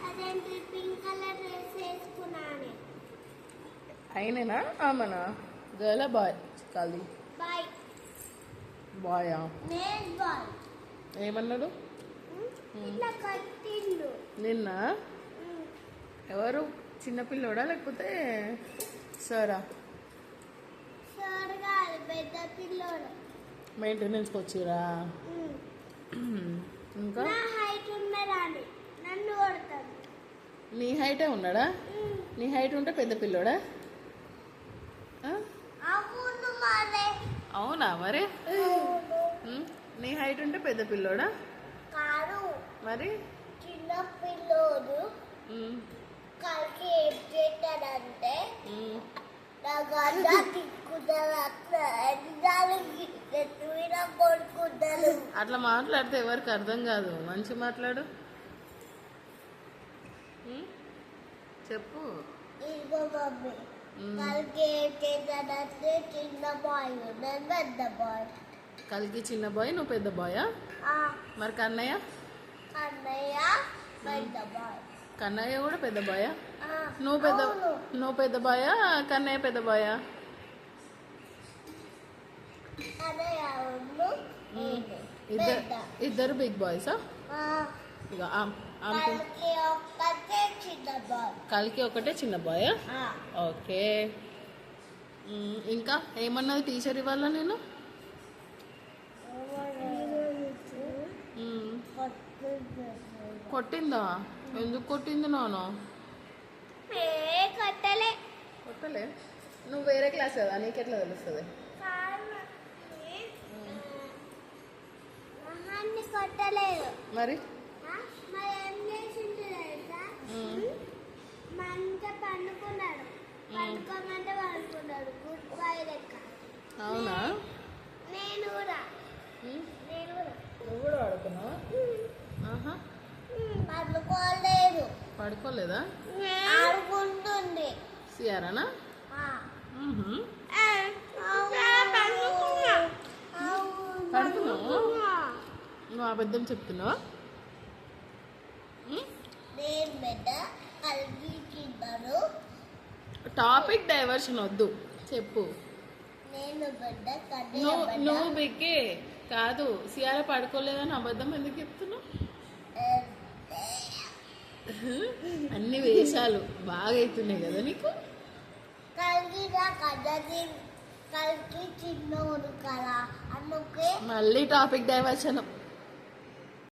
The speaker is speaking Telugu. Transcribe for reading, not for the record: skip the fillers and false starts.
అదేంటి పింక్ కలర్ డ్రెస్ వేసుకున్నాను. అయినేనా ఆమెనా? గర్ల్ బాయ్ కాలి బాయ్ బాయా? Male boy. ఏమన్నాడు? ఇట్లా కట్టిండు. నిన్న ఎవరు? చిన్నపిల్లోడా లేకపోతే సరా? సార్ కాదు, పెద్ద పిల్లోడు. మెయింటెనెన్స్కి వచ్చిరా? ఇంకా నా హైట్ ఉన్నదాన్ని నన్ను కొడతాడు. నీ హైటే ఉన్నాడా? నీ హైట్ ఉంటే పెద్ద పిల్లోడా? అవును మరి. అవునా మరి? నీ హైట్ ఉంటే పెద్ద పిల్లోడా? కాదు మరి చిన్న పిల్లోడు. కలికి ఏం చేస్తాడంటే అట్లా మాట్లాడితే ఎవరికి అర్థం కాదు. మంచి మాట్లాడు, చెప్పు. ఇదిగో మమ్మీ, కలికి ఏం చేస్తాడంటే చిన్న బాయ్ నేను పెద్ద బాయ్. కలికి చిన్న బాయ్, నువ్వు పెద్ద బాయా? మరి కన్నయ్య? కన్నయ్య పెద్ద బాయ్. కన్నయ్య కూడా పెద్ద బాయా? నువ్వు పెద్ద బాయా? కన్నయ్య పెద్ద బాయా? ఇద్దరు బిగ్ బాయ్సా? ఇక కలికి ఒకటే చిన్న బాయా? ఓకే. ఇంకా ఏమన్నది టీచర్ ఇవాళ? నేను కొట్టిందా? ఎందుకు కొట్టింది నాన్న? కొట్టలే. నువ్వు వేరే క్లాస్ కదా, నీకెట్లా తెలుస్తుంది? మరి ఏం చేసిండు తెలుసా? మంచిగా పండుకున్నాడు. పండుకోమంటే పండుకున్నాడు. గుడ్ బాయ్ లెక్క. అవునా? నేను కూడా. నువ్వు కూడా ఆడుకున్నావా? పడుకోలేదు. పడుకోలేదా? ఆడుకుంటుంది. సియారానా? పడుకున్నావు? నువ్వు అబద్ధం చెప్తున్నావా? టాపిక్ డైవర్షన్ వద్దు, చెప్పు. నువ్వు బిగ్గే కాదు. సియారా పడుకోలేదని అబద్ధం ఎందుకు చెప్తున్నావు? అన్ని వేషాలు బాగా అవుతున్నాయి కదా నీకు. చిన్నోడు కదా అందుకే మళ్ళీ టాపిక్ డైవర్షన్.